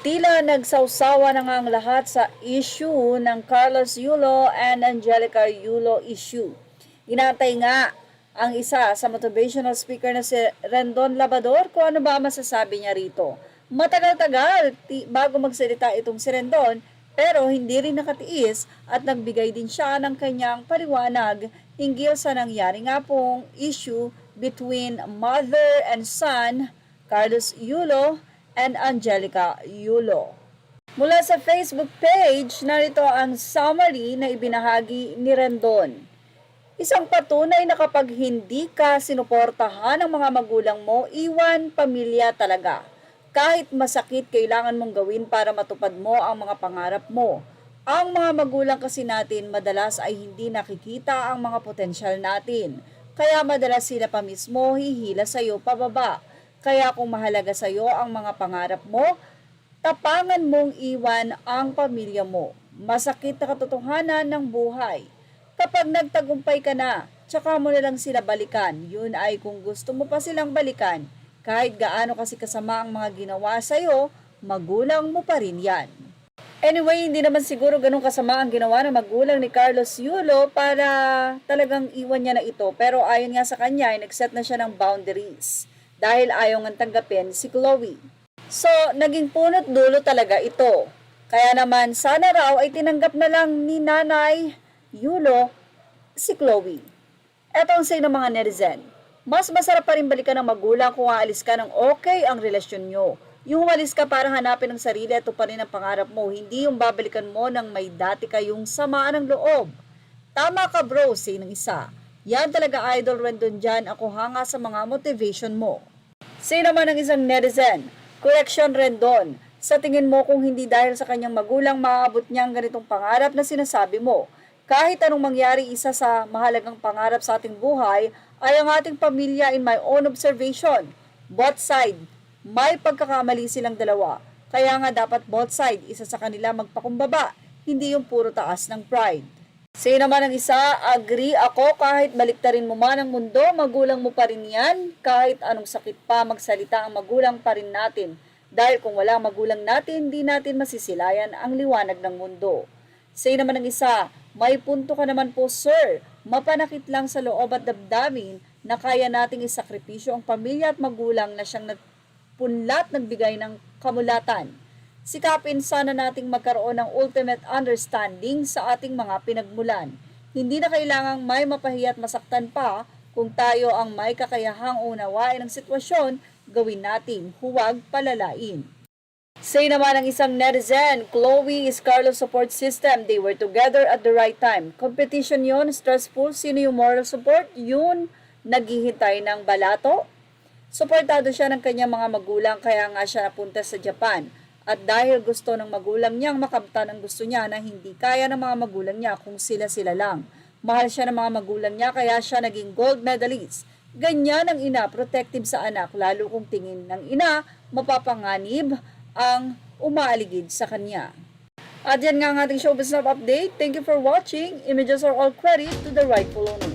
Tila nagsawsawa na nga ang lahat sa issue ng Carlos Yulo and Angelica Yulo issue. Inatay nga ang isa sa motivational speaker na si Rendon Labrador kung ano ba masasabi niya rito. Matagal-tagal bago magsalita itong si Rendon, pero hindi rin nakatiis at nagbigay din siya ng kanyang paliwanag hinggil sa nangyari nga pong issue between mother and son, Carlos Yulo and Angelica Yulo. Mula sa Facebook page, narito ang summary na ibinahagi ni Rendon. Isang patunay na kapag hindi ka sinuportahan ng mga magulang mo, iwan pamilya talaga. Kahit masakit, kailangan mong gawin para matupad mo ang mga pangarap mo. Ang mga magulang kasi natin madalas ay hindi nakikita ang mga potensyal natin. Kaya madalas sila pa mismo hihila sa iyo pababa. Kaya kung mahalaga sa iyo ang mga pangarap mo, tapangan mong iwan ang pamilya mo. Masakit na katotohanan ng buhay. Kapag nagtagumpay ka na, tsaka mo na lang sila balikan. Yun ay kung gusto mo pa silang balikan. Kahit gaano kasi kasama ang mga ginawa sa iyo, magulang mo pa rin yan. Anyway, hindi naman siguro ganun kasama ang ginawa ng magulang ni Carlos Yulo para talagang iwan niya na ito. Pero ayon nga sa kanya, ay nag-set na siya ng boundaries. Dahil ayaw nga tanggapin si Chloe. So, naging punot dulo talaga ito. Kaya naman, sana raw ay tinanggap na lang ni Nanay Yulo si Chloe. Eto ang say ng mga netizen. Mas masarap pa rin balikan ng magulang kung aalis ka ng okay ang relasyon nyo. Yung umalis ka para hanapin ang sarili at tuparin ang pangarap mo, hindi yung babalikan mo ng may dati kayong samaan ng loob. Tama ka bro, say ng isa. Yan talaga idol Rendon dyan, ako hanga sa mga motivation mo. Say naman ng isang netizen, correction Rendon, sa tingin mo kung hindi dahil sa kanyang magulang maaabot niya ang ganitong pangarap na sinasabi mo. Kahit anong mangyari, isa sa mahalagang pangarap sa ating buhay ay ang ating pamilya. In my own observation. Both side, may pagkakamali silang dalawa. Kaya nga dapat both side, isa sa kanila magpakumbaba, hindi yung puro taas ng pride. Say naman ang isa, agree ako kahit baliktarin mo man ang mundo, magulang mo pa rin yan. Kahit anong sakit pa, magsalita ang magulang pa rin natin. Dahil kung wala magulang natin, hindi natin masisilayan ang liwanag ng mundo. Say naman ang isa, may punto ka naman po sir. Mapanakit lang sa loob at damdamin na kaya nating isakripisyo ang pamilya at magulang na siyang nagpunlat, nagbigay ng kamulatan. Sikapin sana nating magkaroon ng ultimate understanding sa ating mga pinagmulan. Hindi na kailangang may mapahiya at masaktan pa kung tayo ang may kakayahang unawain ng sitwasyon, gawin natin, huwag palalain. Say naman ng isang netizen, Chloe is Carlos support system. They were together at the right time. Competition yon, stressful. Sino yung moral support? Yun, naghihintay ng balato. Suportado siya ng kanyang mga magulang kaya nga siya napunta sa Japan. At dahil gusto ng magulang niyang makamtan ang gusto niya na hindi kaya ng mga magulang niya kung sila-sila lang. Mahal siya ng mga magulang niya kaya siya naging gold medalist. Ganyan ang ina, protective sa anak, lalo kung tingin ng ina, mapapanganib ang umaaligid sa kanya. At yan nga ang ating showbiz update. Thank you for watching. Images are all credit to the rightful owner.